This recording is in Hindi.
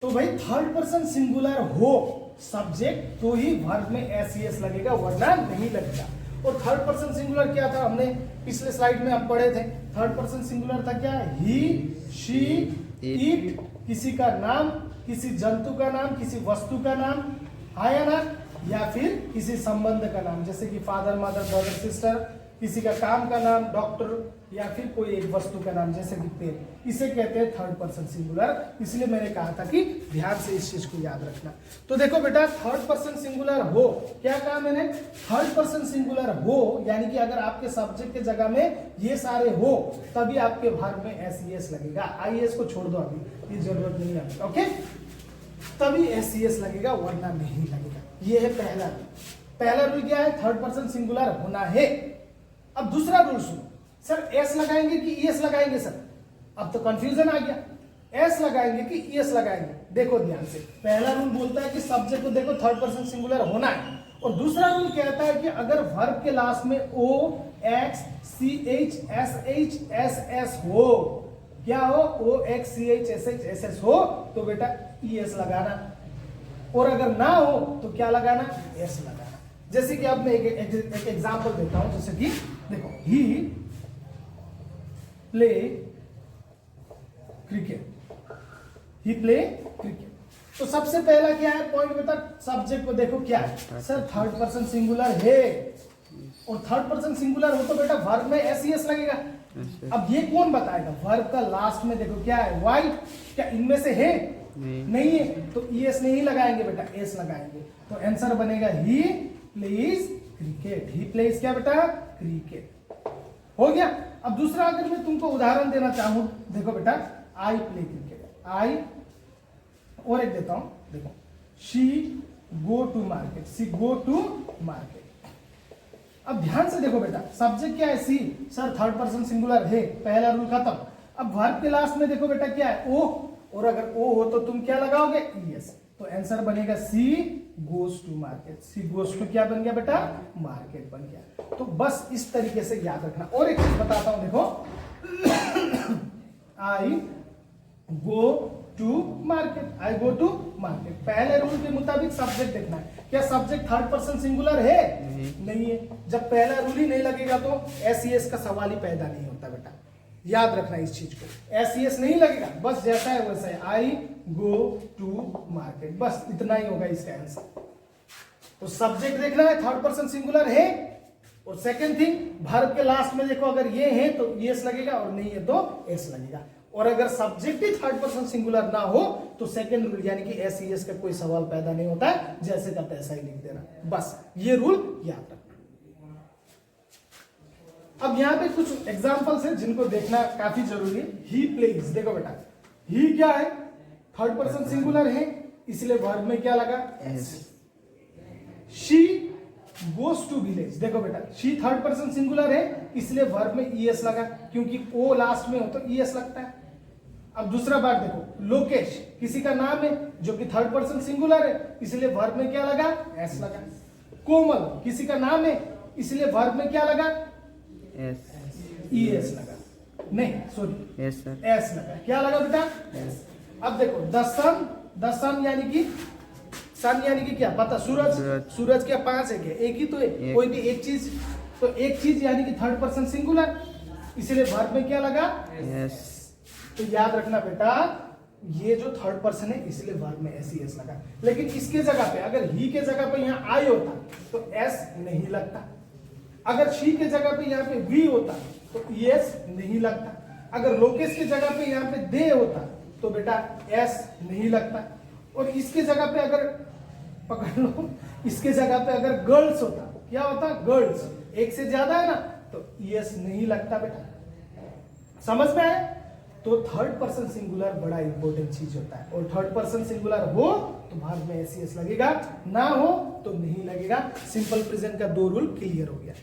तो भाई थर्ड पर्सन सिंगुलर हो सब्जेक्ट तो ही वर्ब में एस ई एस लगेगा, वरना नहीं लगेगा। और थर्ड पर्सन सिंगुलर क्या था, हमने पिछले स्लाइड में हम पढ़े थे। थर्ड पर्सन सिंगुलर था क्या, ही, शी, इट, किसी का नाम, किसी जंतु का नाम, किसी वस्तु का नाम, आया ना, या फिर किसी संबंध का नाम, जैसे कि फादर, मदर, ब्रदर, सिस्टर, किसी का काम का नाम, डॉक्टर, या फिर कोई एक वस्तु का नाम जैसे कि पेन। इसे कहते हैं थर्ड पर्सन सिंगुलर। इसलिए मैंने कहा था कि ध्यान से इस चीज को याद रखना। तो देखो बेटा, थर्ड पर्सन सिंगुलर हो, क्या कहा मैंने, थर्ड पर्सन सिंगुलर हो यानी कि अगर आपके सब्जेक्ट के जगह में ये सारे हो तभी आपके वर्ब में एस ई एस लगेगा। आई एस को छोड़ दो, अभी ये जरूरत नहीं है, ओके। तभी एस ई एस लगेगा, वरना नहीं लगेगा। ये है पहला रूल। पहला रूल क्या है, थर्ड पर्सन सिंगुलर होना है। अब दूसरा रूल सुनो, सर एस लगाएंगे कि ई एस लगाएंगे सर, अब तो कंफ्यूजन आ गया। एस लगाएंगे कि ई एस लगाएंगे, देखो ध्यान से। पहला रूल बोलता है कि सब्जेक्ट को देखो थर्ड पर्सन सिंगुलर होना है, और दूसरा रूल कहता है कि अगर वर्ब के लास्ट में O, X, C H, S H, S S हो, क्या हो, O X C H S H S S हो, तो बेटा ई एस लगाना, और अगर ना हो तो क्या लगाना, एस लगाना। जैसे कि अब मैं एक एग्जांपल देता हूं, जैसे कि देखो, ही प्ले क्रिकेट, ही प्ले क्रिकेट। तो सबसे पहला क्या है पॉइंट बेटा, सब्जेक्ट को देखो क्या है, सर थर्ड पर्सन सिंगुलर है, और थर्ड पर्सन सिंगुलर हो तो बेटा वर्ब में एस ई एस लगेगा। अब ये कौन बताएगा, वर्ब का लास्ट में देखो क्या है, वाई, क्या इनमें से है, नहीं है, तो ई एस नहीं लगाएंगे बेटा, एस लगाएंगे। तो आंसर बनेगा he plays cricket. He plays क्या बेटा, क्रिकेट। हो गया। अब दूसरा अगर मैं तुमको उदाहरण देना चाहूं, देखो बेटा, आई प्ले क्रिकेट, आई, और एक देता हूं, देखो, she go to market, she go to market. अब ध्यान से देखो बेटा, सब्जेक्ट क्या है, she, sir third person singular है, पहला रूल खत्म। अब वर्ब के लास्ट में देखो बेटा क्या है, ओ, और अगर ओ हो तो तुम क्या लगाओगे, यस, तो आंसर बनेगा she goes to market. She goes to क्या बन गया बेटा, मार्केट बन गया। तो बस इस तरीके से याद रखना। और एक चीज बताता हूं, देखो, I go to market, I go to market. पहले रूल के मुताबिक सब्जेक्ट देखना है, क्या सब्जेक्ट थर्ड पर्सन सिंगुलर है, नहीं है। जब पहला रूल ही नहीं लगेगा तो एस ई एस का सवाल ही पैदा नहीं होता बेटा, याद रखना इस चीज को। एस ई एस नहीं लगेगा, बस जैसा है वैसा है, आई गो टू मार्केट, बस इतना ही होगा इसका आंसर। तो सब्जेक्ट देखना है थर्ड पर्सन सिंगुलर है, और सेकंड थिंग वर्ब के लास्ट में देखो अगर ये है तो एस लगेगा, और नहीं है तो एस लगेगा। और अगर सब्जेक्ट ही थर्ड पर्सन सिंगुलर ना हो तो सेकंड रूल यानी कि एस ई एस का कोई सवाल पैदा नहीं होता है, जैसे का तैसा ही लिख देना, बस ये रूल याद रखना। अब यहाँ पे कुछ एग्जांपल्स हैं जिनको देखना काफी जरूरी है। ही प्लेज, देखो बेटा, ही क्या है, थर्ड पर्सन सिंगुलर है, इसलिए वर्ब में क्या लगा, S. She goes to village, देखो बेटा, शी थर्ड पर्सन सिंगुलर है, इसलिए वर्ब में ई एस लगा, क्योंकि ओ लास्ट में हो तो ई एस लगता है। अब दूसरा बात देखो, लोकेश किसी का नाम है जो कि थर्ड पर्सन सिंगुलर है, इसलिए वर्ब में क्या लगा, एस लगा। कोमल किसी का नाम है, इसलिए वर्ब में क्या लगा, ई एस लगा, नहीं सॉरी एस लगा, क्या लगा बेटा, एस। अब देखो, द सन यानी कि सन यानी कि क्या पता, सूरज, सूरज क्या पांच है क्या, एक ही तो है, कोई भी एक चीज, तो एक चीज यानी कि थर्ड पर्सन सिंगुलर, इसलिए वर्ब में क्या लगा, यस। तो याद रखना बेटा, ये जो थर्ड पर्सन है इसलिए वर्ब में एस ई एस लगा। लेकिन इसके जगह पे अगर ही के जगह पे यहाँ आई होता तो एस नहीं लगता, अगर शी के जगह पे यहाँ पे वी होता तो एस नहीं लगता, अगर लोकेश के जगह पे यहाँ पे दे होता तो बेटा एस नहीं लगता, और इसके जगह पे अगर पकड़ लो, इसके जगह पे अगर गर्ल्स होता, क्या होता, गर्ल्स, एक से ज्यादा है ना, तो एस नहीं लगता बेटा, समझ में आया। तो थर्ड पर्सन सिंगुलर बड़ा इंपॉर्टेंट चीज होता है, और थर्ड पर्सन सिंगुलर हो तो वर्ब में एस ई एस लगेगा, ना हो तो नहीं लगेगा। सिंपल प्रेजेंट का दो रूल क्लियर हो गया।